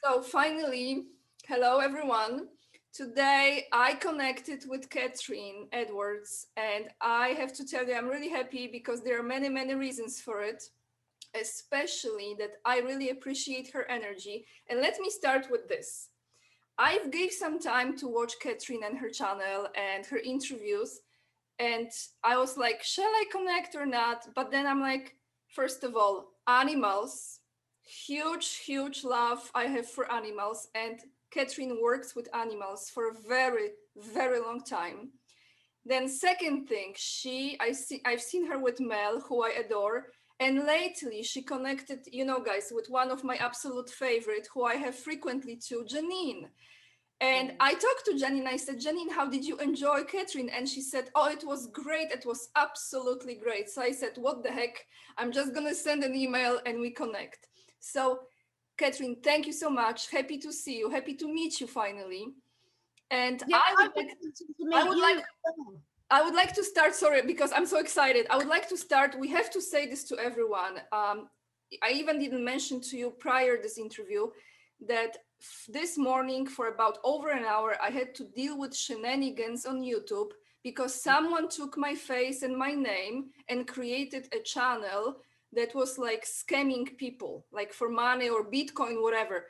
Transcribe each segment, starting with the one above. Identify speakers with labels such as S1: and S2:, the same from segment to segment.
S1: So finally, hello everyone. Today I connected with Catherine Edwards, and I have to tell you, I'm really happy because there are many, many reasons for it, especially that I really appreciate her energy. And let me start with this. I've gave some time to watch Catherine and her channel and her interviews, and I was like, shall I connect or not? But then I'm like, first of all, animals, huge love I have for animals, and Catherine works with animals for a very long time. Then second thing, I've seen her with Mel, who I adore, and lately she connected, guys, with one of my absolute favorite, who I have frequently to, Janine. And I talked to Janine. I said, Janine, how did you enjoy Catherine? And she said, oh, it was great. It was absolutely great. So I said, what the heck? I'm just going to send an email and we connect. So, Catherine, thank you so much. Happy to see you. Happy to meet you finally. And
S2: Yeah, I wanted to
S1: I
S2: meet
S1: would
S2: you
S1: like,
S2: as well.
S1: I would like to start. Sorry, because I'm so excited. I would like to start. We have to say this to everyone. I even didn't mention to you prior this interview that this morning for about over an hour I had to deal with shenanigans on YouTube because someone took my face and my name and created a channel that was like scamming people, like for money or Bitcoin, whatever.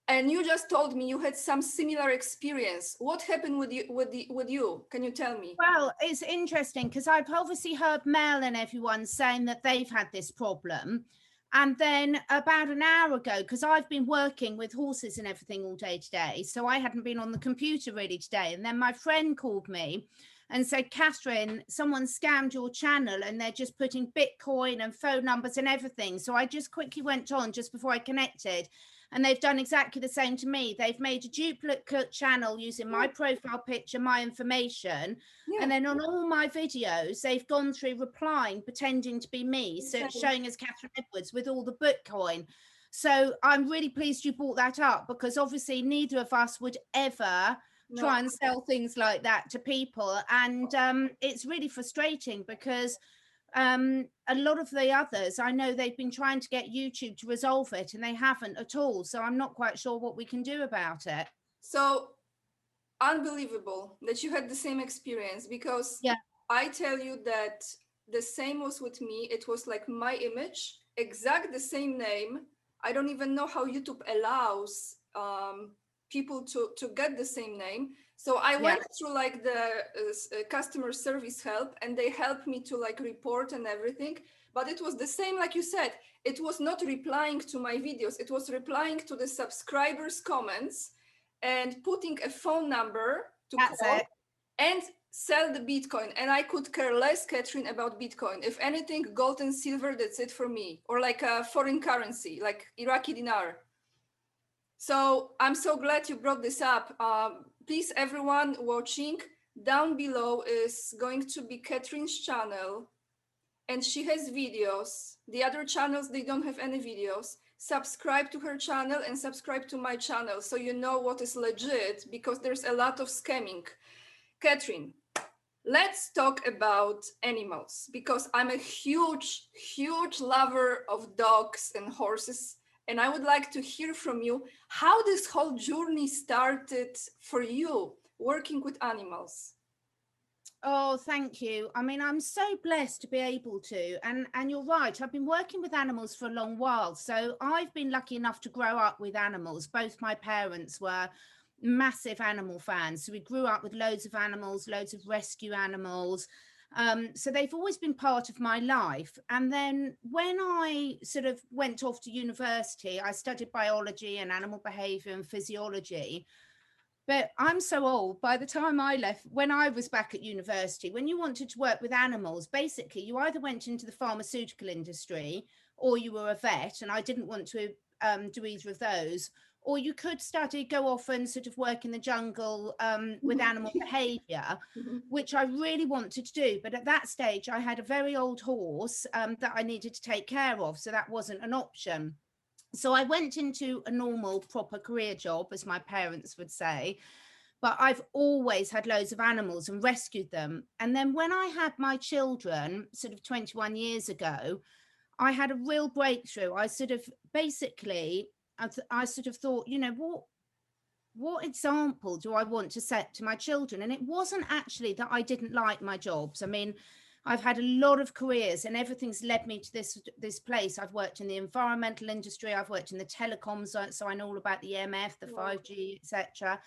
S1: And you just told me you had some similar experience. What happened with you? Can you tell me?
S2: Well, it's interesting because I've obviously heard Mel and everyone saying that they've had this problem. And then about an hour ago, because I've been working with horses and everything all day today, so I hadn't been on the computer really today. And then my friend called me and said, Catherine, someone scammed your channel and they're just putting Bitcoin and phone numbers and everything. So I just quickly went on just before I connected. And they've done exactly the same to me. They've made a duplicate channel using my profile picture, my information.
S1: Yeah.
S2: And then on all my videos, they've gone through replying, pretending to be me. So it's showing as Catherine Edwards with all the Bitcoin. So I'm really pleased you brought that up because obviously neither of us would ever try and sell things like that to people. And it's really frustrating because a lot of the others, I know they've been trying to get YouTube to resolve it and they haven't at all. So I'm not quite sure what we can do about it.
S1: So unbelievable that you had the same experience because
S2: Yeah.
S1: I tell you that the same was with me. It was like my image, exact the same name. I don't even know how YouTube allows people to get the same name. So I
S2: Yeah.
S1: went through like the customer service help and they helped me to like report and everything. But it was the same, like you said, it was not replying to my videos. It was replying to the subscribers' comments and putting a phone number to
S2: That's
S1: call
S2: it.
S1: and sell the Bitcoin. And I could care less, Catherine, about Bitcoin. If anything, gold and silver, that's it for me. Or like a foreign currency, like Iraqi dinar. So I'm so glad you brought this up. Please, everyone watching, down below is going to be Catherine's channel. And she has videos. The other channels, they don't have any videos. Subscribe to her channel and subscribe to my channel so you know what is legit because there's a lot of scamming. Catherine, let's talk about animals because I'm a huge lover of dogs and horses. And I would like to hear from you how this whole journey started for you working with animals.
S2: Oh, thank you. I mean, I'm so blessed to be able to. And you're right. I've been working with animals for a long while. So I've been lucky enough to grow up with animals. Both my parents were massive animal fans. So we grew up with loads of animals, loads of rescue animals. So they've always been part of my life. And then when I sort of went off to university, I studied biology and animal behavior and physiology. But I'm so old. By the time I left, when I was back at university, when you wanted to work with animals, basically you either went into the pharmaceutical industry or you were a vet. And I didn't want to do either of those. Or you could study, go off and sort of work in the jungle with animal behavior, which I really wanted to do. But at that stage, I had a very old horse that I needed to take care of. So that wasn't an option. So I went into a normal, proper career job, as my parents would say. But I've always had loads of animals and rescued them. And then when I had my children, sort of 21 years ago, I had a real breakthrough. I sort of basically I sort of thought, you know, what example do I want to set to my children? And it wasn't actually that I didn't like my jobs. I mean, I've had a lot of careers and everything's led me to this place. I've worked in the environmental industry, I've worked in the telecoms, so I know all about the EMF, the 5G, etc.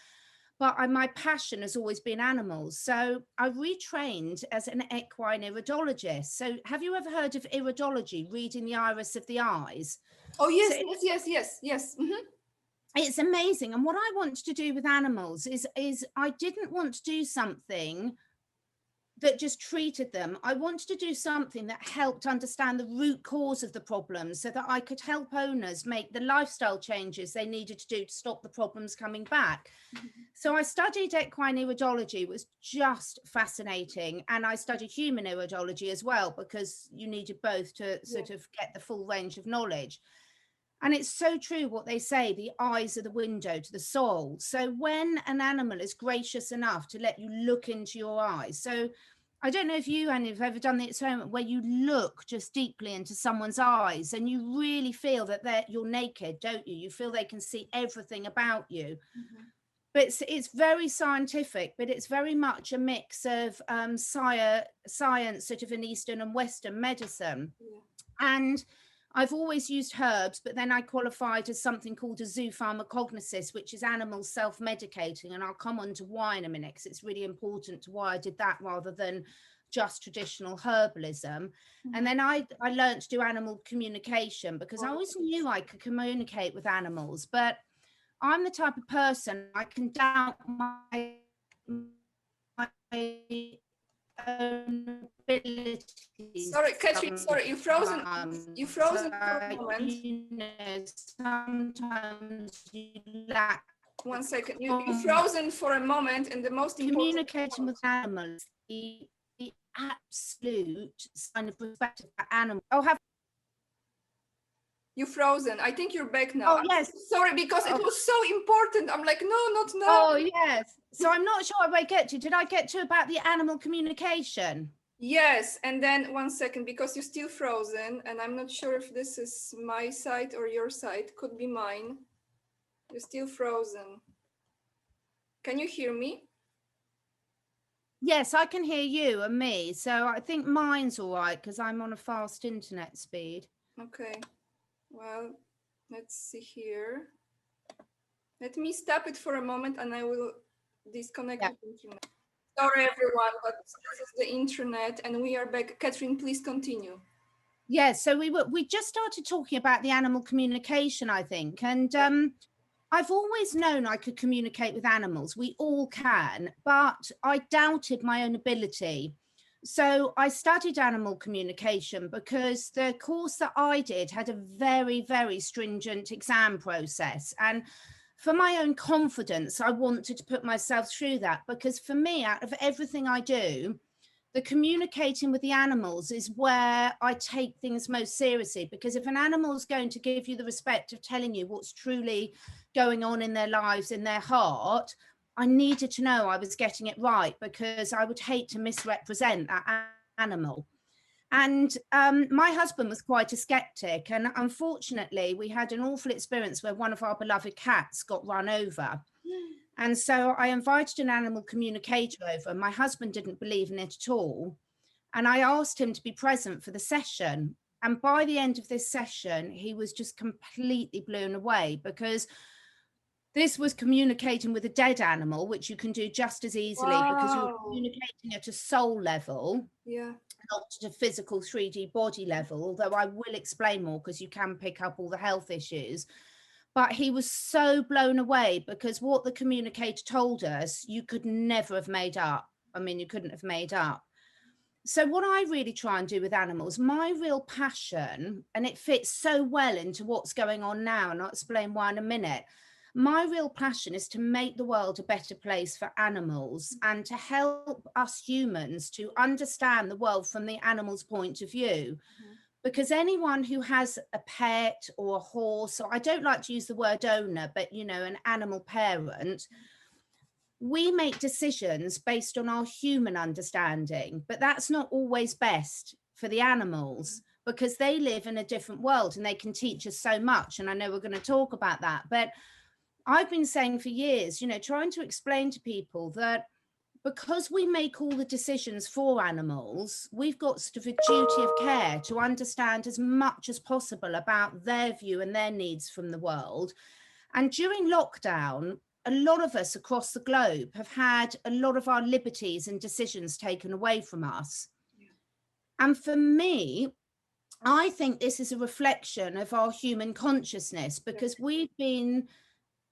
S2: But my passion has always been animals. So I retrained as an equine iridologist. So have you ever heard of iridology, reading the iris of the eyes?
S1: Oh, yes,
S2: So
S1: yes. Mm-hmm.
S2: it's amazing. And what I want to do with animals is I didn't want to do something that just treated them. I wanted to do something that helped understand the root cause of the problems so that I could help owners make the lifestyle changes they needed to do to stop the problems coming back. So I studied equine iridology. It was just fascinating. And I studied human iridology as well, because you needed both to sort of get the full range of knowledge. And it's so true what they say, the eyes are the window to the soul. So when an animal is gracious enough to let you look into your eyes, so I don't know if you, Annie, have ever done the experiment where you look just deeply into someone's eyes and you really feel that you're naked, don't you? You feel they can see everything about you.
S1: Mm-hmm.
S2: But it's very scientific, but it's very much a mix of science, sort of in Eastern and Western medicine. And I've always used herbs, but then I qualified as something called a zoopharmacognosis, which is animals self-medicating. And I'll come on to why in a minute, because it's really important to why I did that rather than just traditional herbalism. And then I learned to do animal communication, because I always knew I could communicate with animals, but I'm the type of person I can doubt my own abilities
S1: Sorry, Catherine, sorry, you frozen. You
S2: sometimes.
S1: frozen for a moment.
S2: You know, sometimes you lack
S1: 1 second. You frozen for a moment, and the most important
S2: communicating with animals, the absolute sign of respect for animals. Oh, have
S1: you frozen. I think you're back now.
S2: oh yes.
S1: Sorry, because it was so important. I'm like, no, not now.
S2: Oh yes. So I'm not sure where I get to. Did I get to about the animal communication?
S1: Yes, and then 1 second, because you're still frozen, and I'm not sure if this is my side or your side. Could be mine. You're still frozen. Can you hear me?
S2: Yes, I can hear you and me. So I think mine's all right because I'm on a fast internet speed.
S1: Okay. Well, let's see here. Let me stop it for a moment and I will disconnect the internet. Sorry, everyone, but this is the internet and we are back. Catherine, please continue.
S2: Yes, so we just started talking about the animal communication, I think. And I've always known I could communicate with animals. We all can, but I doubted my own ability. So I studied animal communication because the course that I did had a very, very stringent exam process. And for my own confidence, I wanted to put myself through that, because for me, out of everything I do, the communicating with the animals is where I take things most seriously. Because if an animal is going to give you the respect of telling you what's truly going on in their lives, in their heart, I needed to know I was getting it right, because I would hate to misrepresent that animal. And my husband was quite a skeptic. And unfortunately, we had an awful experience where one of our beloved cats got run over. And so I invited an animal communicator over. My husband didn't believe in it at all. And I asked him to be present for the session. And by the end of this session, he was just completely blown away, because this was communicating with a dead animal, which you can do just as easily because you're communicating at a soul level, not at a physical 3D body level, although I will explain more because you can pick up all the health issues. But he was so blown away because what the communicator told us, you could never have made up. I mean, you couldn't have made up. So what I really try and do with animals, my real passion, and it fits so well into what's going on now, and I'll explain why in a minute. My real passion is to make the world a better place for animals and to help us humans to understand the world from the animal's point of view. Because anyone who has a pet or a horse, or I don't like to use the word owner, but, you know, an animal parent, we make decisions based on our human understanding, but that's not always best for the animals. because they live in a different world and they can teach us so much. And I know we're going to talk about that. But I've been saying for years, you know, trying to explain to people that because we make all the decisions for animals, we've got sort of a duty of care to understand as much as possible about their view and their needs from the world. And during lockdown, a lot of us across the globe have had a lot of our liberties and decisions taken away from us. And for me, I think this is a reflection of our human consciousness, because we've been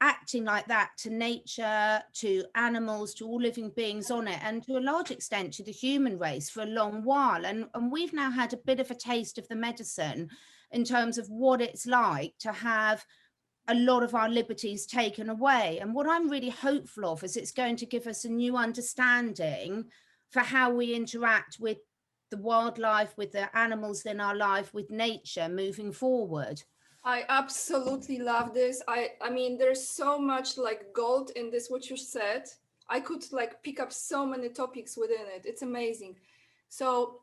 S2: acting like that to nature, to animals, to all living beings on it, and to a large extent to the human race for a long while. And we've now had a bit of a taste of the medicine in terms of what it's like to have a lot of our liberties taken away. And what I'm really hopeful of is it's going to give us a new understanding for how we interact with the wildlife, with the animals in our life, with nature moving forward.
S1: I absolutely love this. I mean, there's so much like gold in this, what you said. I could like pick up so many topics within it. It's amazing. So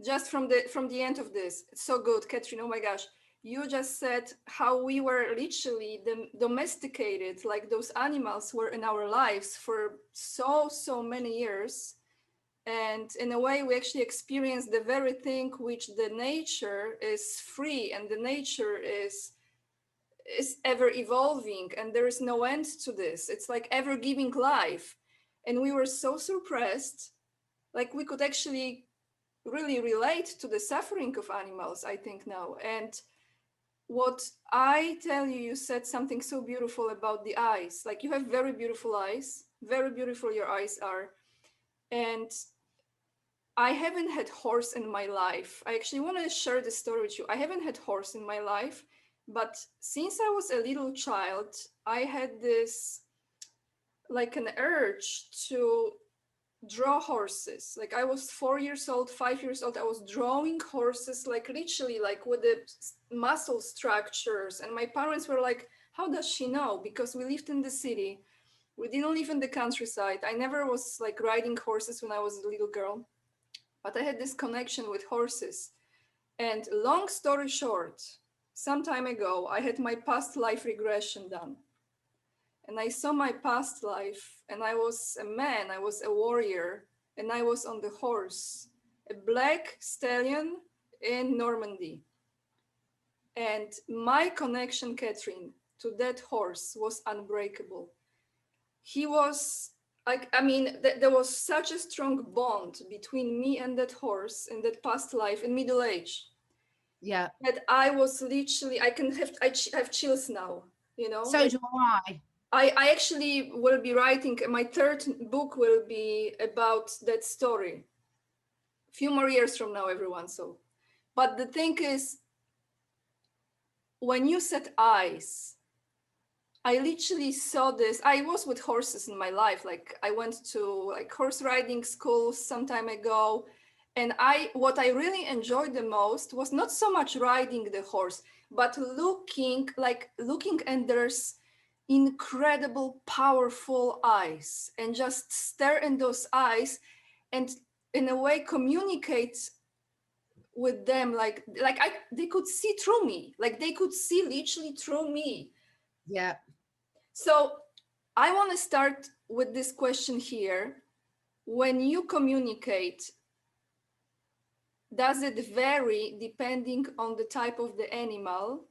S1: just from the end of this, it's so good, Catherine. Oh my gosh. You just said how we were literally domesticated, like those animals were in our lives for so many years. And in a way, we actually experience the very thing which the nature is free, and the nature is ever evolving, and there is no end to this. It's like ever giving life. And we were so surprised, like we could actually really relate to the suffering of animals, I think now. And what I tell you, you said something so beautiful about the eyes. Like you have very beautiful eyes, very beautiful your eyes are. And I haven't had horse in my life. I actually want to share this story with you. I haven't had horse in my life, but since I was a little child, I had this like an urge to draw horses. Like I was 4 years old, 5 years old, I was drawing horses, like literally like with the muscle structures. And my parents were like, how does she know? Because we lived in the city. We didn't live in the countryside. I never was like riding horses when I was a little girl, but I had this connection with horses. And long story short, some time ago, I had my past life regression done. And I saw my past life, and I was a man, I was a warrior, and I was on the horse, a black stallion in Normandy. And my connection, Catherine, to that horse was unbreakable. He was like, I mean, there was such a strong bond between me and that horse in that past life in middle age.
S2: Yeah.
S1: That I was literally, I have chills now, you know?
S2: So
S1: Like,
S2: do I.
S1: I actually will be writing, my third book will be about that story. A few more years from now, everyone. So, but the thing is, when you said eyes, I literally saw this. I was with horses in my life. Like I went to like horse riding schools some time ago. And what I really enjoyed the most was not so much riding the horse, but looking and there's incredible, powerful eyes, and just stare in those eyes and in a way communicate with them. They could see through me. Like they could see literally through me.
S2: Yeah.
S1: So I want to start with this question here. When you communicate, does it vary depending on the type of the animal,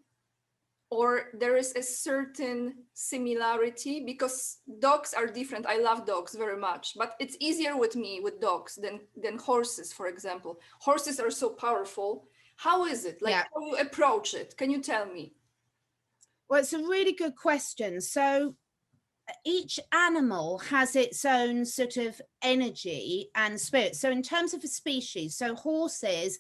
S1: or there is a certain similarity? Because dogs are different. I love dogs very much, but it's easier with me with dogs than horses, for example. Horses are so powerful. How is it? Like,
S2: Yeah.
S1: how you approach it? Can you tell me?
S2: Well, it's a really good question. So each animal has its own sort of energy and spirit. So in terms of a species, so horses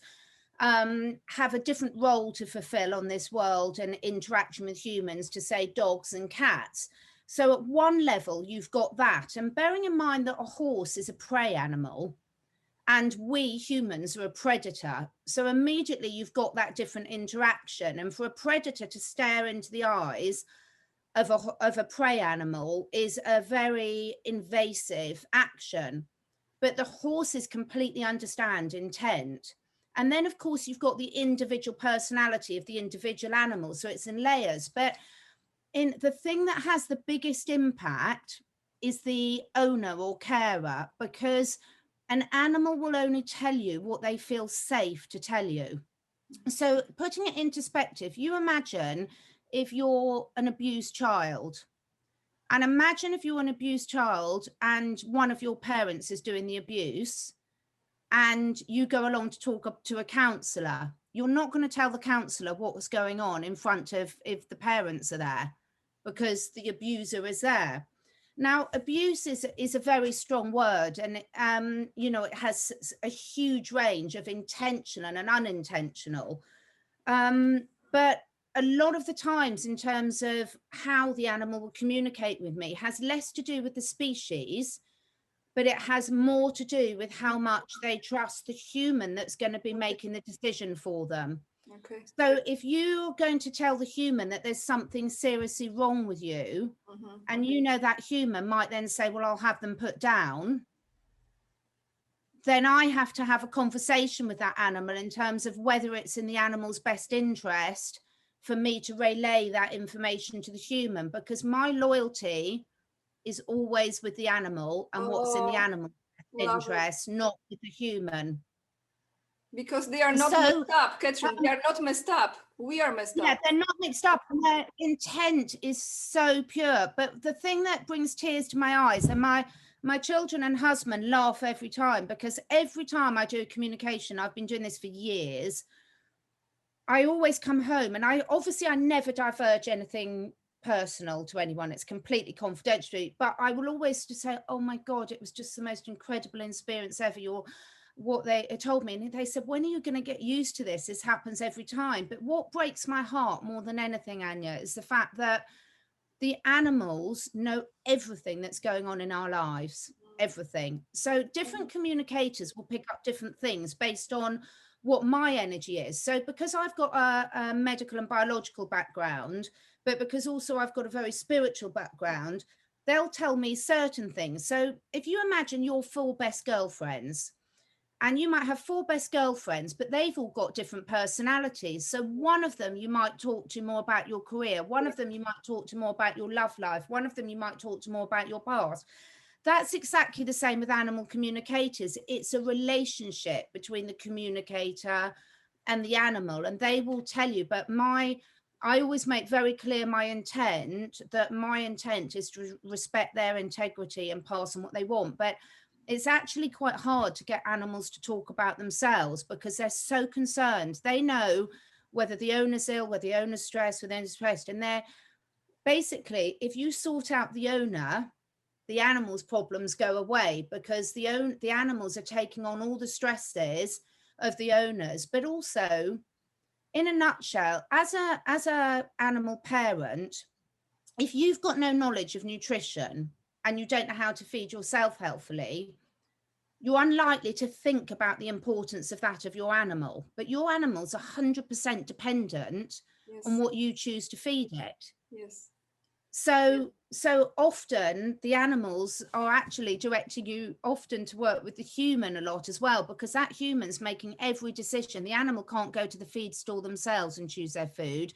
S2: have a different role to fulfill on this world and interaction with humans to, say, dogs and cats. So at one level, you've got that. And bearing in mind that a horse is a prey animal and we humans are a predator. So immediately you've got that different interaction. And for a predator to stare into the eyes of a prey animal is a very invasive action. But the horses completely understand intent. And then, of course, you've got the individual personality of the individual animal. So it's in layers. But in the thing that has the biggest impact is the owner or carer, because an animal will only tell you what they feel safe to tell you. So putting it into perspective, you imagine if you're an abused child, and imagine if you're an abused child and one of your parents is doing the abuse, and you go along to talk up to a counsellor. You're not going to tell the counsellor what was going on in front of if the parents are there, because the abuser is there. Now, abuse is a very strong word, and it has a huge range of intentional and unintentional. But a lot of the times, in terms of how the animal will communicate with me, has less to do with the species, but it has more to do with how much they trust the human that's going to be making the decision for them.
S1: Okay.
S2: So if you're going to tell the human that there's something seriously wrong with you, and that human might then say, well, I'll have them put down, then I have to have a conversation with that animal in terms of whether it's in the animal's best interest for me to relay that information to the human, because my loyalty is always with the animal and what's in the animal's interest, not with the human.
S1: Because they are not messed up, Catherine. They are not messed up. We are messed up.
S2: Yeah, they're not mixed up, and their intent is so pure. But the thing that brings tears to my eyes, and my children and husband laugh every time, because every time I do a communication, I've been doing this for years, I always come home, and I never diverge anything personal to anyone. It's completely confidential, but I will always just say, oh my God, it was just the most incredible experience ever. What they told me, and they said, when are you going to get used to this? This happens every time. But what breaks my heart more than anything, Anya, is the fact that the animals know everything that's going on in our lives, everything. So different communicators will pick up different things based on what my energy is. So because I've got a medical and biological background, but because also I've got a very spiritual background, they'll tell me certain things. So if you imagine your 4 best girlfriends, and you might have 4 best girlfriends, but they've all got different personalities. So one of them you might talk to more about your career. One of them you might talk to more about your love life. One of them you might talk to more about your past. That's exactly the same with animal communicators. It's a relationship between the communicator and the animal, and they will tell you. But I always make very clear my intent, that my intent is to respect their integrity and pass on what they want. But it's actually quite hard to get animals to talk about themselves, because they're so concerned. They know whether the owner's ill, whether the owner's stressed, whether they're stressed. And they're basically, if you sort out the owner, the animal's problems go away, because the animals are taking on all the stresses of the owners. But also, in a nutshell, as a animal parent, if you've got no knowledge of nutrition and you don't know how to feed yourself healthily, you're unlikely to think about the importance of that of your animal. But your animal's 100% dependent on what you choose to feed it.
S1: Yes.
S2: So often the animals are actually directing you often to work with the human a lot as well, because that human's making every decision. The animal can't go to the feed store themselves and choose their food.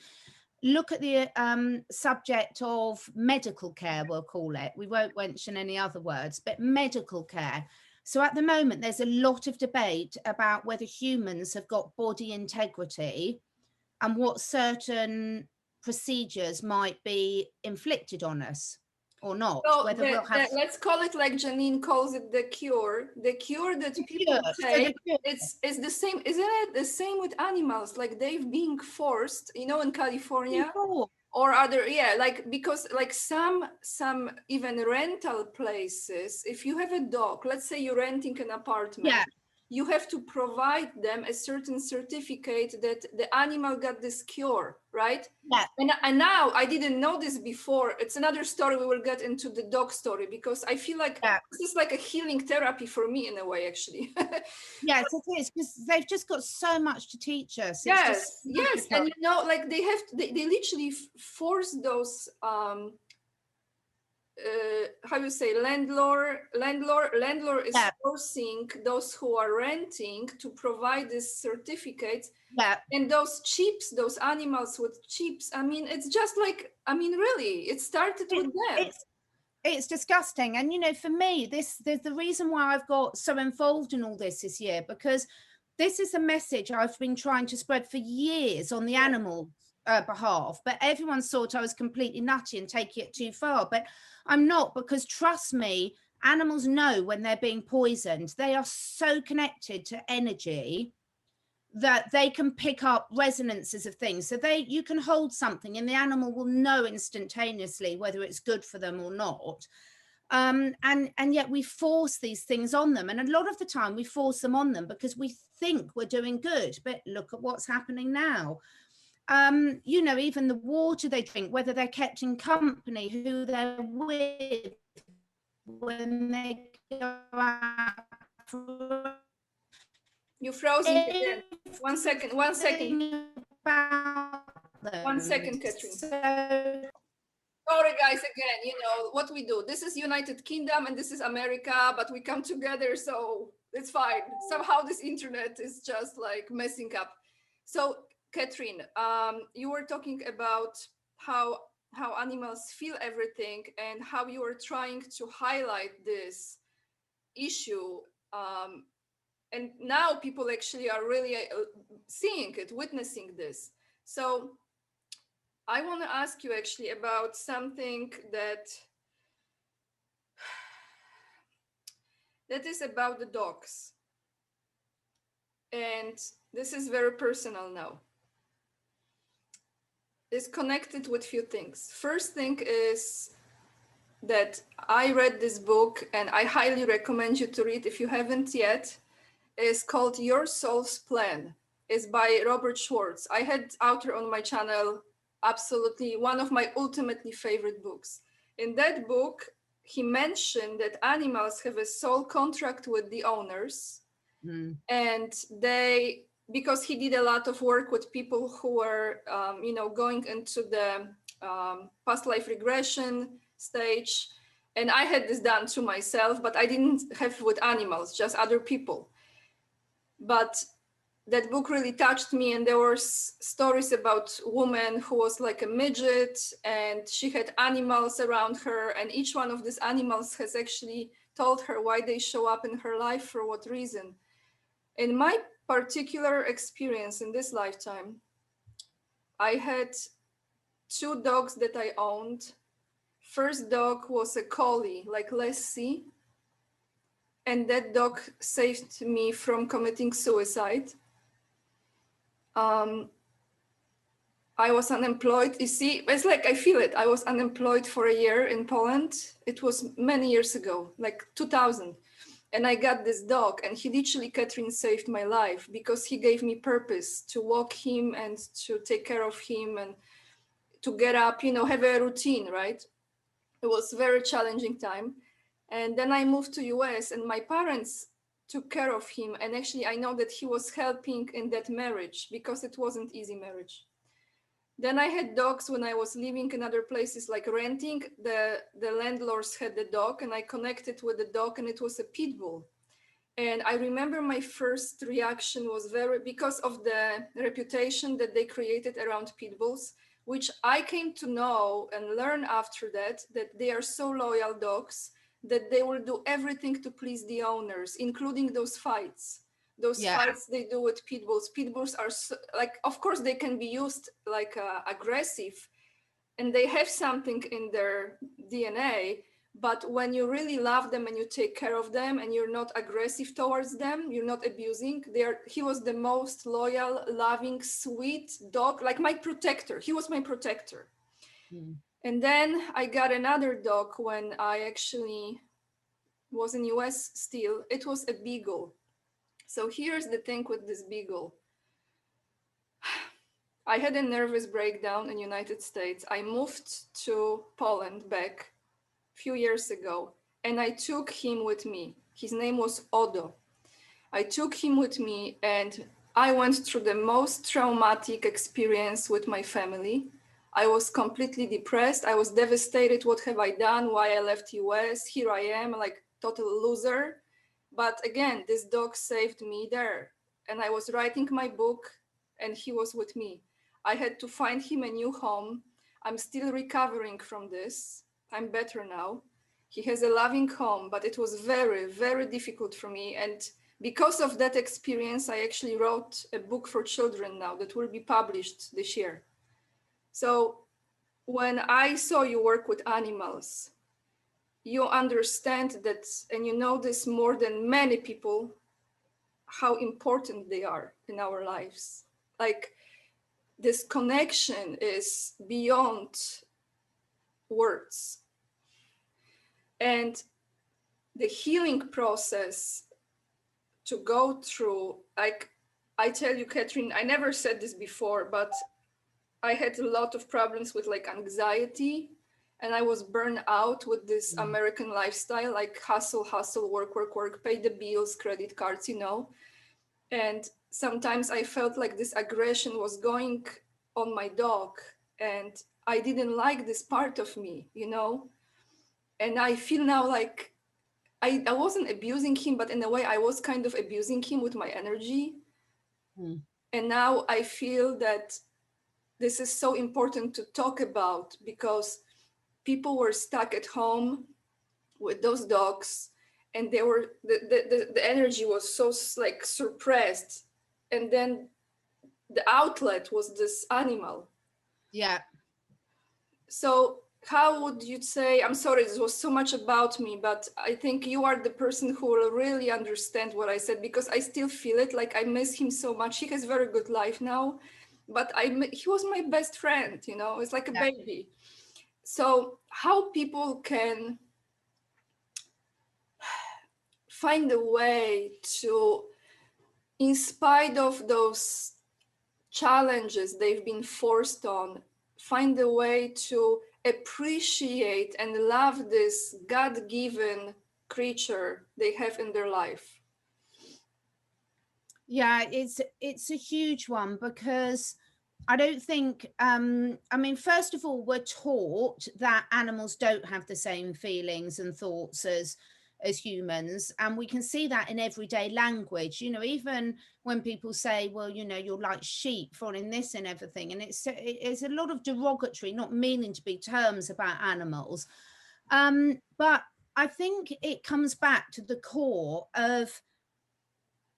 S2: Look at the subject of medical care, we'll call it. We won't mention any other words, but medical care. So at the moment, there's a lot of debate about whether humans have got body integrity and what certain procedures might be inflicted on us or not.
S1: So
S2: Whether we'll have...
S1: let's call it, like Janine calls it, the cure. The cure that people take, it's the same, isn't it? The same with animals, like they've been forced, in California or other, like, because like some even rental places, if you have a dog, let's say you're renting an apartment, you have to provide them a certain certificate that the animal got this cure, right?
S2: Yeah.
S1: And now, I didn't know this before. It's another story. We will get into the dog story, because I feel like this is like a healing therapy for me in a way, actually.
S2: Yes, it is, because they've just got so much to teach us.
S1: Yes. And like they literally force those how you say, landlord is
S2: Yeah,
S1: forcing those who are renting to provide this certificate,
S2: yeah.
S1: and those chips, those animals with chips, I mean, it's just like, I mean, really, it started
S2: It,
S1: with them.
S2: it's disgusting. And for me, there's the reason why I've got so involved in all this year, because this is a message I've been trying to spread for years on the
S1: Yeah.
S2: animal behalf, but everyone thought I was completely nutty and taking it too far. But I'm not, because trust me, animals know when they're being poisoned. They are so connected to energy that they can pick up resonances of things. So you can hold something and the animal will know instantaneously whether it's good for them or not. And yet we force these things on them, and a lot of the time we force them on them because we think we're doing good, but look at what's happening now. Even the water they drink, whether they're kept in company, who they're with, when they go out for
S1: You frozen again. One second, one second,
S2: everything about
S1: one
S2: them.
S1: second, Catherine.
S2: So
S1: Sorry, guys, again, what we do. This is United Kingdom and this is America, but we come together, so it's fine. Somehow this internet is just like messing up. So, Catherine, you were talking about how animals feel everything and how you are trying to highlight this issue. And now people actually are really seeing it, witnessing this. So I want to ask you actually about something that is about the dogs. And this is very personal now. It's connected with few things. First thing is that I read this book and I highly recommend you to read if you haven't yet. It's called Your Soul's Plan. It's by Robert Schwartz. I had author on my channel, absolutely one of my ultimately favorite books. In that book, he mentioned that animals have a soul contract with the owners. And because he did a lot of work with people who were, going into the past life regression stage. And I had this done to myself, but I didn't have with animals, just other people. But that book really touched me, and there were stories about a woman who was like a midget and she had animals around her, and each one of these animals has actually told her why they show up in her life, for what reason. In my particular experience in this lifetime, I had two dogs that I owned. First dog was a collie, like Lassie, and that dog saved me from committing suicide. I was unemployed. You see, it's like I feel it. I was unemployed for a year in Poland. It was many years ago, like 2000. And I got this dog, and he literally, Catherine, saved my life because he gave me purpose to walk him and to take care of him and to get up, have a routine, right? It was a very challenging time. And then I moved to US and my parents took care of him. And actually, I know that he was helping in that marriage because it wasn't easy marriage. Then I had dogs when I was living in other places, like renting. The landlords had the dog, and I connected with the dog, and it was a pit bull. And I remember my first reaction was because of the reputation that they created around pit bulls, which I came to know and learn after that they are so loyal dogs that they will do everything to please the owners, including those fights. Those fights they do with pit bulls. Pit bulls are of course, they can be used like aggressive, and they have something in their DNA. But when you really love them and you take care of them and you're not aggressive towards them, you're not abusing, he was the most loyal, loving, sweet dog, like my protector. He was my protector. And then I got another dog when I actually was in US still. It was a beagle. So here's the thing with this beagle. I had a nervous breakdown in United States. I moved to Poland back a few years ago, and I took him with me. His name was Odo. I took him with me, and I went through the most traumatic experience with my family. I was completely depressed. I was devastated. What have I done? Why I left US? Here I am, like total loser. But again, this dog saved me there. And I was writing my book and he was with me. I had to find him a new home. I'm still recovering from this. I'm better now. He has a loving home, but it was very, very difficult for me. And because of that experience, I actually wrote a book for children now that will be published this year. So when I saw you work with animals, you understand that, and you know this more than many people, how important they are in our lives. Like this connection is beyond words. And the healing process to go through, like I tell you, Catherine, I never said this before, but I had a lot of problems with like anxiety, and I was burned out with this American lifestyle, like hustle, hustle, work, work, work, pay the bills, credit cards, you know. And sometimes I felt like this aggression was going on my dog, and I didn't like this part of me, you know. And I feel now like I wasn't abusing him, but in a way I was kind of abusing him with my energy. And now I feel that this is so important to talk about because people were stuck at home with those dogs, and they were the energy was so like suppressed, and then the outlet was this animal.
S2: Yeah.
S1: So how would you say, I'm sorry, this was so much about me, but I think you are the person who will really understand what I said, because I still feel it. Like I miss him so much. He has a very good life now, but he was my best friend, you know. It's like a baby. So how people can find a way to, in spite of those challenges they've been forced on, find a way to appreciate and love this God-given creature they have in their life.
S2: Yeah, it's a huge one, because I don't think I mean, first of all, we're taught that animals don't have the same feelings and thoughts as humans, and we can see that in everyday language. You know, even when people say, well, you know, you're like sheep following this and everything, and it's a lot of derogatory, not meaning to be, terms about animals. But I think it comes back to the core of,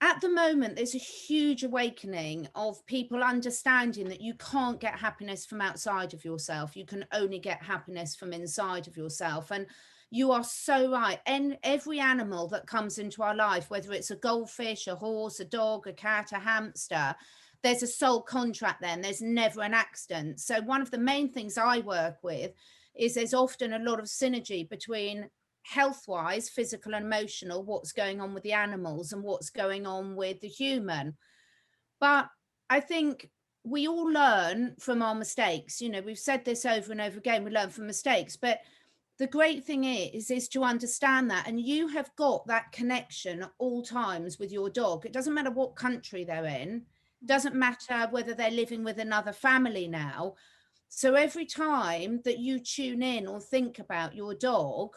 S2: at the moment, there's a huge awakening of people understanding that you can't get happiness from outside of yourself. You can only get happiness from inside of yourself. And you are so right. And every animal that comes into our life, whether it's a goldfish, a horse, a dog, a cat, a hamster, there's a soul contract there, and there's never an accident. So one of the main things I work with is there's often a lot of synergy between health-wise, physical and emotional, what's going on with the animals and what's going on with the human. But I think we all learn from our mistakes. You know, we've said this over and over again, we learn from mistakes. But the great thing is to understand that, and you have got that connection at all times with your dog. It doesn't matter what country they're in, doesn't matter whether they're living with another family now. So every time that you tune in or think about your dog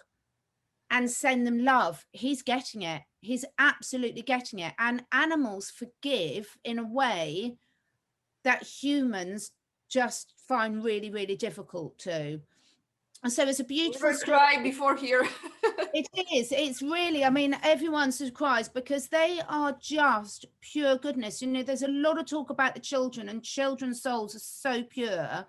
S2: and send them love, he's getting it. He's absolutely getting it. And animals forgive in a way that humans just find really, really difficult to. And so it's a beautiful story.
S1: Cry before here.
S2: It is. It's really, I mean, everyone surprised, because they are just pure goodness. You know, there's a lot of talk about the children, and children's souls are so pure,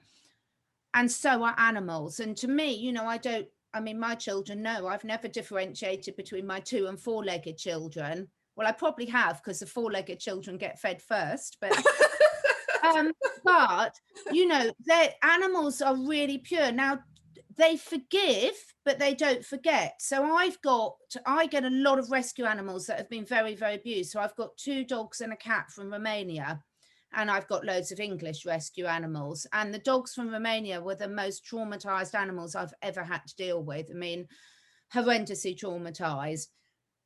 S2: and so are animals. And to me, you know, I mean, my children know I've never differentiated between my 2 and 4-legged children. Well, I probably have, because the 4-legged children get fed first, but you know, their animals are really pure. Now, they forgive, but they don't forget. So I get a lot of rescue animals that have been very, very abused. So I've got 2 dogs and a cat from Romania, and I've got loads of English rescue animals. And the dogs from Romania were the most traumatized animals I've ever had to deal with. I mean, horrendously traumatized.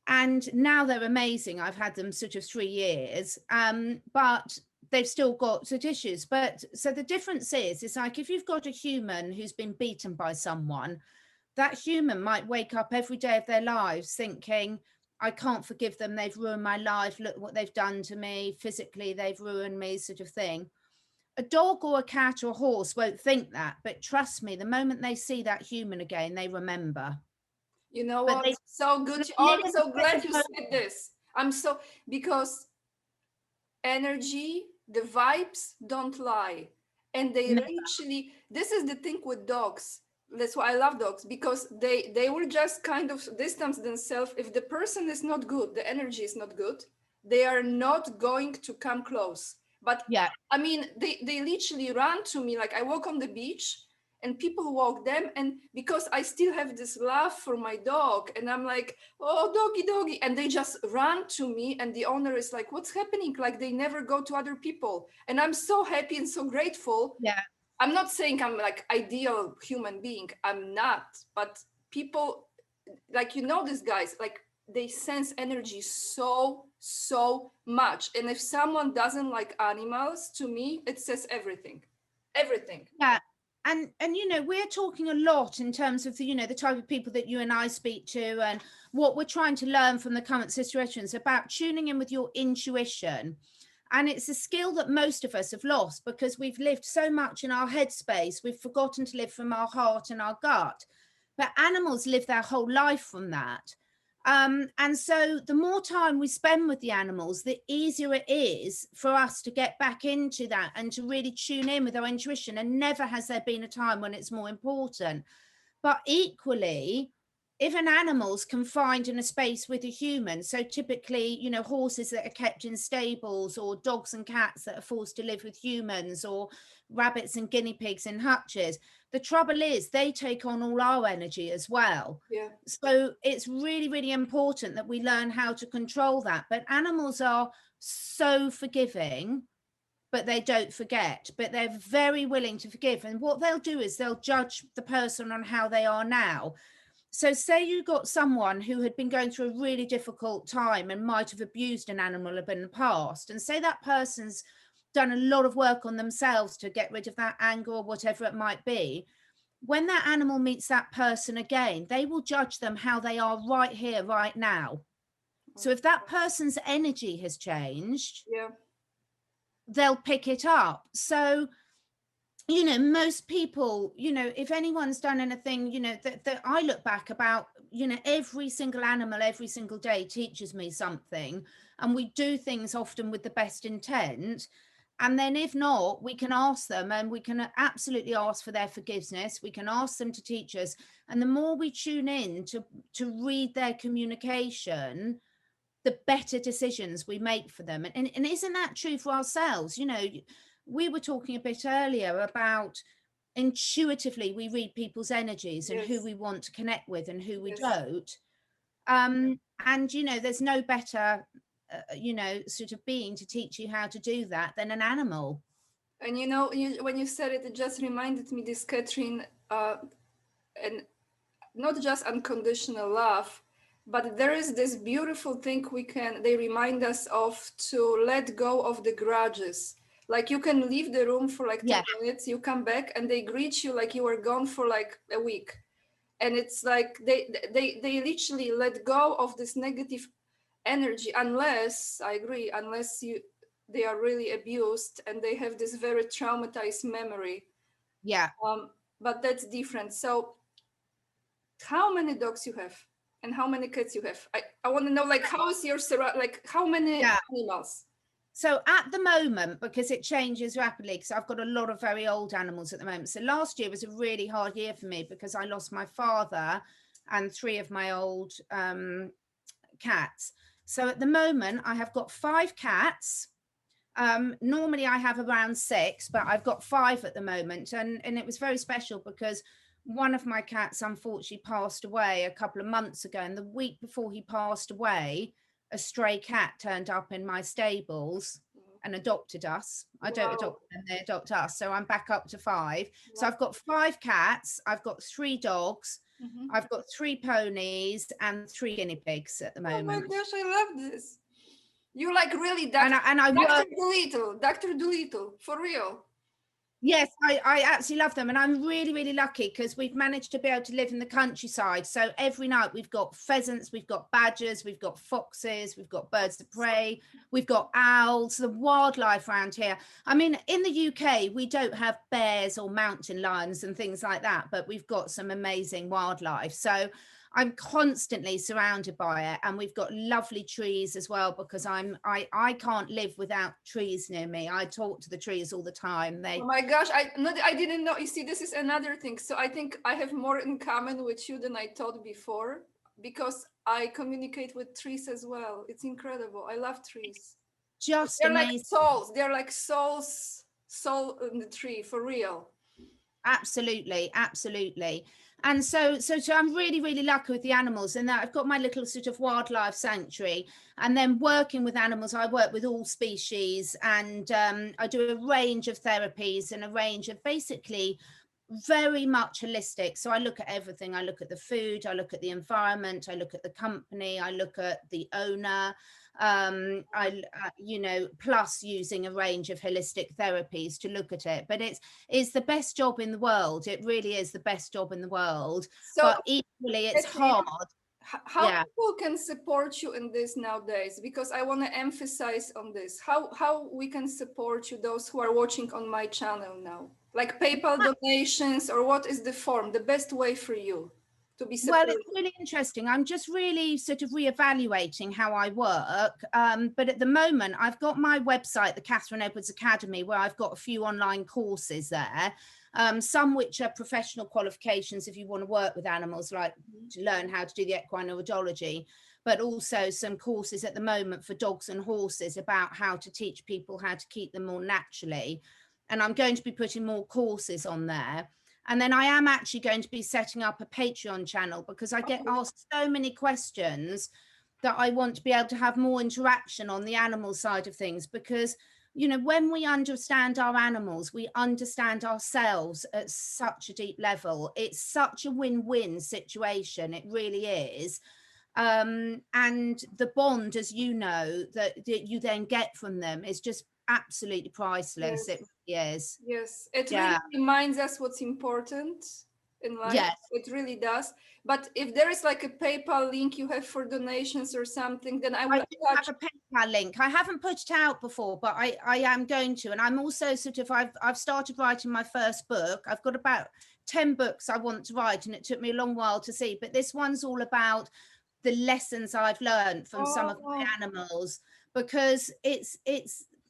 S2: And now they're amazing. I've had them sort of 3 years. But they've still got issues. But so the difference is, it's like if you've got a human who's been beaten by someone, that human might wake up every day of their lives thinking, I can't forgive them, they've ruined my life, look what they've done to me, physically they've ruined me, sort of thing. A dog or a cat or a horse won't think that, but trust me, the moment they see that human again, they remember.
S1: You know
S2: But
S1: what?
S2: they
S1: So good.
S2: live
S1: I'm
S2: in the
S1: so glad
S2: present
S1: you said
S2: moment.
S1: this. I'm so, because energy, the vibes don't lie. And they
S2: No,
S1: literally, this is the thing with dogs. That's why I love dogs, because they will just kind of distance themselves. If the person is not good, the energy is not good, they are not going to come close. But
S2: yeah,
S1: I mean, they literally run to me. Like I walk on the beach and people walk them, and because I still have this love for my dog, and I'm like, oh, doggy, doggy, and they just run to me, and the owner is like, what's happening? Like they never go to other people, and I'm so happy and so grateful.
S2: yeah.
S1: I'm not saying I'm like ideal human being, I'm not, but people, like, you know, these guys, like they sense energy so much, and if someone doesn't like animals, to me it says everything, everything.
S2: Yeah. And we're talking a lot in terms of the the type of people that you and I speak to, and what we're trying to learn from the current situations about tuning in with your intuition. And it's a skill that most of us have lost because we've lived so much in our headspace, we've forgotten to live from our heart and our gut. But animals live their whole life from that. And so the more time we spend with the animals, the easier it is for us to get back into that and to really tune in with our intuition. And never has there been a time when it's more important. But equally, if an animal's confined in a space with a human, so typically, horses that are kept in stables, or dogs and cats that are forced to live with humans, or rabbits and guinea pigs in hutches, the trouble is they take on all our energy as well.
S1: Yeah.
S2: So it's really, really important that we learn how to control that. But animals are so forgiving, but they don't forget, but they're very willing to forgive. And what they'll do is they'll judge the person on how they are now. So say you got someone who had been going through a really difficult time and might have abused an animal in the past, and say that person's done a lot of work on themselves to get rid of that anger or whatever it might be. When that animal meets that person again, they will judge them how they are right here, right now. So if that person's energy has changed,
S1: Yeah.
S2: they'll pick it up. So most people, if anyone's done anything, that I look back about, every single animal every single day teaches me something, and we do things often with the best intent. And then if not, we can ask them, and we can absolutely ask for their forgiveness. We can ask them to teach us. And the more we tune in to read their communication, the better decisions we make for them. And isn't that true for ourselves? We were talking a bit earlier about intuitively we read people's energies and who
S1: Yes.
S2: we want to connect with and who we
S1: Yes.
S2: don't. And there's no better sort of being to teach you how to do that than an animal.
S1: And when you said it, it just reminded me this Catherine, and not just unconditional love, but there is this beautiful thing they remind us of, to let go of the grudges. Like you can leave the room for like 10
S2: Yeah,
S1: minutes, you come back and they greet you like you were gone for like a week. And it's like they literally let go of this negative energy, unless, I agree, unless they are really abused and they have this very traumatized memory.
S2: yeah,
S1: um, but that's different. So how many dogs you have and how many cats you have? I want to know, like, how is your like how many
S2: yeah.
S1: animals?
S2: So at the moment, because it changes rapidly, because I've got a lot of very old animals at the moment. So last year was a really hard year for me because I lost my father and three of my old cats. So at the moment, I have got 5 cats. Normally I have around 6, but I've got 5 at the moment. And it was very special because one of my cats unfortunately passed away a couple of months ago. And the week before he passed away, a stray cat turned up in my stables and adopted us. I don't
S1: Wow.
S2: adopt them, they adopt us. So I'm back up to 5. So
S1: Wow.
S2: I've got 5 cats, I've got 3 dogs,
S1: Mhm.
S2: I've got 3 ponies and 3 guinea pigs at the
S1: Oh my
S2: moment.
S1: gosh, I love this. You like really
S2: And I
S1: Dr.
S2: work.
S1: Dolittle, Dr. Dolittle, for real.
S2: Yes, I absolutely love them. And I'm really, really lucky because we've managed to be able to live in the countryside. So every night we've got pheasants, we've got badgers, we've got foxes, we've got birds of prey, we've got owls, the wildlife around here. I mean, in the UK, we don't have bears or mountain lions and things like that, but we've got some amazing wildlife. So I'm constantly surrounded by it, and we've got lovely trees as well because I can't live without trees near me. I talk to the trees all the time.
S1: Oh
S2: They
S1: my gosh, I didn't know. You see, this is another thing. So I think I have more in common with you than I thought before because I communicate with trees as well. It's incredible. I love trees.
S2: just
S1: They're like
S2: amazing.
S1: souls. They're like soul in the tree for real.
S2: Absolutely, absolutely. And so I'm really, really lucky with the animals, and that I've got my little sort of wildlife sanctuary. And then working with animals, I work with all species, and I do a range of therapies and a range of basically very much holistic. So I look at everything. I look at the food, I look at the environment, I look at the company, I look at the owner, plus using a range of holistic therapies to look at it. But it's the best job in the world. It really is the best job in the world,
S1: So,
S2: but equally it's
S1: Catherine,
S2: hard.
S1: how
S2: Yeah.
S1: people can support you in this nowadays? Because I want to emphasize on this. How we can support you, those who are watching on my channel now, like PayPal donations, or what is the form, the best way for you to be
S2: Well,
S1: supported?
S2: it's really interesting. I'm just really sort of reevaluating how I work. But at the moment, I've got my website, the Catherine Edwards Academy, where I've got a few online courses there. Some which are professional qualifications if you want to work with animals, like to learn how to do the equine iridology, but also some courses at the moment for dogs and horses about how to teach people how to keep them more naturally. And I'm going to be putting more courses on there. And then I am actually going to be setting up a Patreon channel because I get asked so many questions that I want to be able to have more interaction on the animal side of things. Because, you know, when we understand our animals, we understand ourselves at such a deep level. It's such a win-win situation. It really is. And the bond, as you know, that you then get from them is just absolutely priceless. It
S1: Yes.
S2: really is.
S1: Yes, it really
S2: Yeah.
S1: reminds us what's important in life.
S2: Yes.
S1: It really does. But if there is like a PayPal link you have for donations or something, then I
S2: I
S1: will
S2: do
S1: attach.
S2: have a PayPal link. I haven't put it out before, but I am going to. And I'm also sort of, I've started writing my first book. I've got about 10 books I want to write, and it took me a long while to see. But this one's all about the lessons I've learned from some of
S1: Oh,
S2: my animals, because it's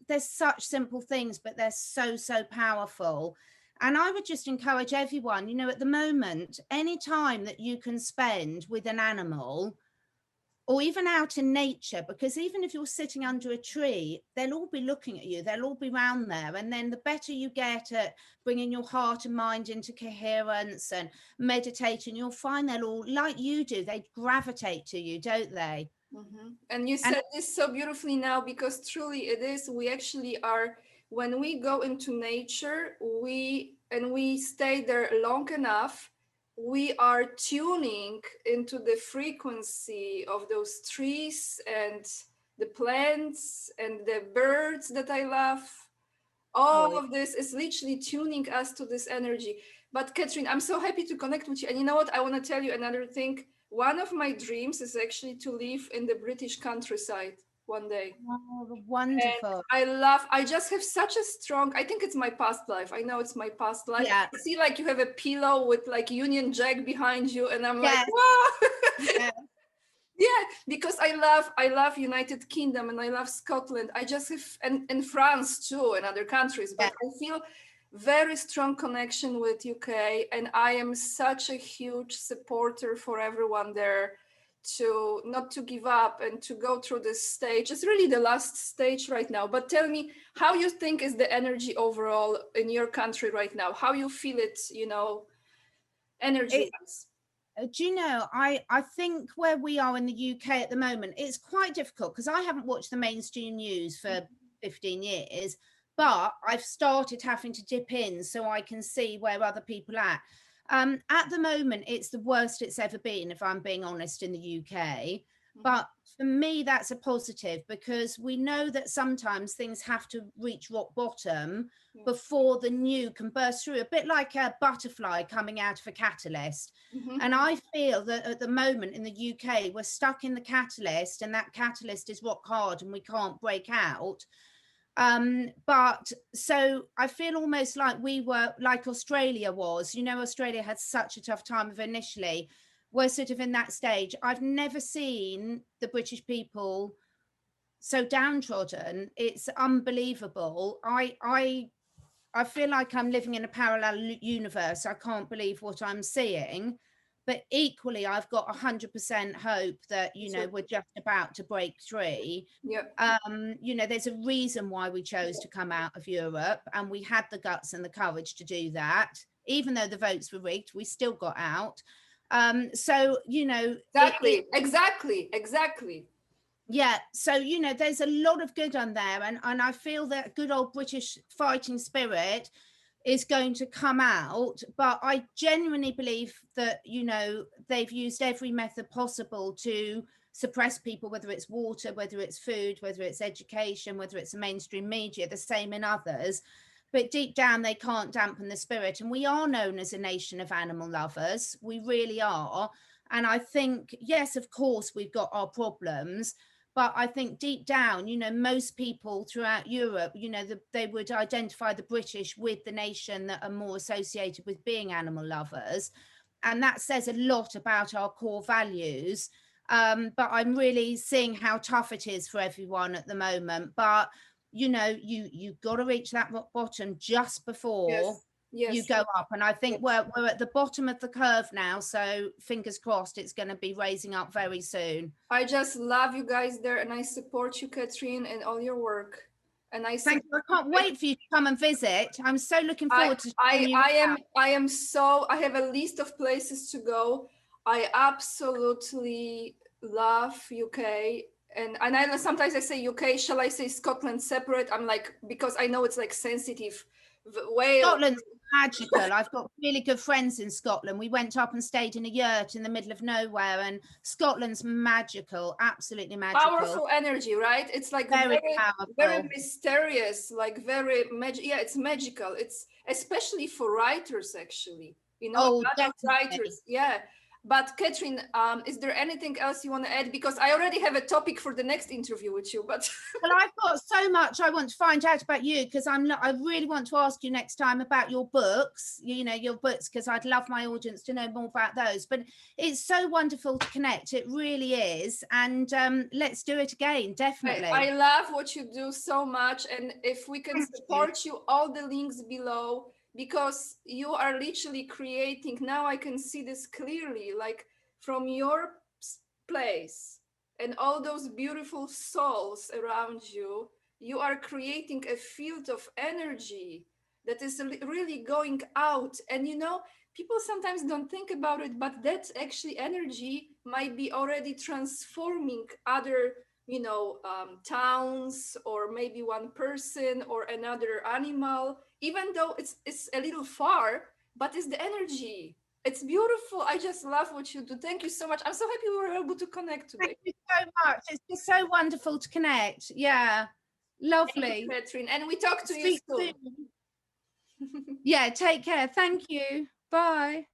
S2: there's such simple things, but they're so powerful. And I would just encourage everyone, you know, at the moment, any time that you can spend with an animal, or even out in nature, because even if you're sitting under a tree, they'll all be looking at you, they'll all be around there. And then the better you get at bringing your heart and mind into coherence and meditating, you'll find they'll all, like you do, they gravitate to you, don't they?
S1: and you
S2: And
S1: said this so beautifully now because truly it is. We actually are, when we go into nature, we stay there long enough, we are tuning into the frequency of those trees and the plants and the birds that I love. All
S2: oh,
S1: of this is literally tuning us to this energy. But Catherine, I'm so happy to connect with you. And you know what? I want to tell you another thing. One of my dreams is actually to live in the British countryside one day.
S2: oh,
S1: And
S2: wonderful.
S1: I just have such a strong, I think it's my past life. I know it's my past life.
S2: Yeah,
S1: I see like you have a pillow with like Union Jack behind you, and I'm like,
S2: yes,
S1: wow.
S2: yeah,
S1: Yeah, because I love United Kingdom and I love Scotland. I just have, and in France too and other countries,
S2: yeah.
S1: but I feel very strong connection with UK, and I am such a huge supporter for everyone there to not to give up and to go through this stage. It's really the last stage right now. But tell me how you think is the energy overall in your country right now, how you feel it, energy
S2: It,
S1: wise.
S2: do you know, I think where we are in the UK at the moment, it's quite difficult because I haven't watched the mainstream news for 15 years, but I've started having to dip in so I can see where other people are at the moment. It's the worst it's ever been, if I'm being honest, in the UK. But for me, that's a positive, because we know that sometimes things have to reach rock bottom before the new can burst through, a bit like a butterfly coming out of a catalyst. And I feel that at the moment in the UK, we're stuck in the catalyst, and that catalyst is rock hard and we can't break out. But so I feel almost like we were like Australia was, Australia had such a tough time of initially. We're sort of in that stage. I've never seen the British people so downtrodden. It's unbelievable. I feel like I'm living in a parallel universe. I can't believe what I'm seeing. But equally, I've got 100% hope that, we're just about to break through. There's a reason why we chose to come out of Europe, and we had the guts and the courage to do that. Even though the votes were rigged, we still got out.
S1: Exactly.
S2: Yeah, so there's a lot of good on there, and I feel that good old British fighting spirit is going to come out. But I genuinely believe that they've used every method possible to suppress people, whether it's water, whether it's food, whether it's education, whether it's the mainstream media, the same in others. But deep down, they can't dampen the spirit. And we are known as a nation of animal lovers. We really are. And I think, yes, of course, we've got our problems. But I think deep down, most people throughout Europe, they would identify the British with the nation that are more associated with being animal lovers. And that says a lot about our core values. But I'm really seeing how tough it is for everyone at the moment. But you've got to reach that rock bottom just before you go up. And I think we're at the bottom of the curve now. So fingers crossed it's going to be raising up very soon.
S1: I just love you guys there, and I support you, Catherine, and all your work. And I
S2: thank you. I can't wait for you to come and visit. I'm so looking forward to showing you.
S1: I have a list of places to go. I absolutely love UK. And I sometimes I say UK, shall I say Scotland separate? I'm like, because I know it's like sensitive. Wales.
S2: Scotland's magical. I've got really good friends in Scotland. We went up and stayed in a yurt in the middle of nowhere, and Scotland's magical, absolutely magical.
S1: Powerful energy, right? It's like
S2: very powerful,
S1: very mysterious, like very yeah, it's magical. It's especially for writers, actually. Writers, yeah. But Catherine, is there anything else you want to add? Because I already have a topic for the next interview with you. But
S2: well, I've got so much I want to find out about you, because I really want to ask you next time about your books. Your books, because I'd love my audience to know more about those. But it's so wonderful to connect. It really is. And let's do it again, definitely.
S1: I love what you do so much, and if we can support you, all the links below. Because you are literally creating, now I can see this clearly, like from your place and all those beautiful souls around you, you are creating a field of energy that is really going out. And people sometimes don't think about it, but that actually energy might be already transforming other towns, or maybe one person or another animal, even though it's a little far, but it's the energy. It's beautiful. I just love what you do. Thank you so much. I'm so happy we were able to connect today.
S2: Thank you so much. It's just so wonderful to connect. Yeah, lovely.
S1: Thank you, Catherine. And we talk to you soon.
S2: Yeah, take care. Thank you. Bye.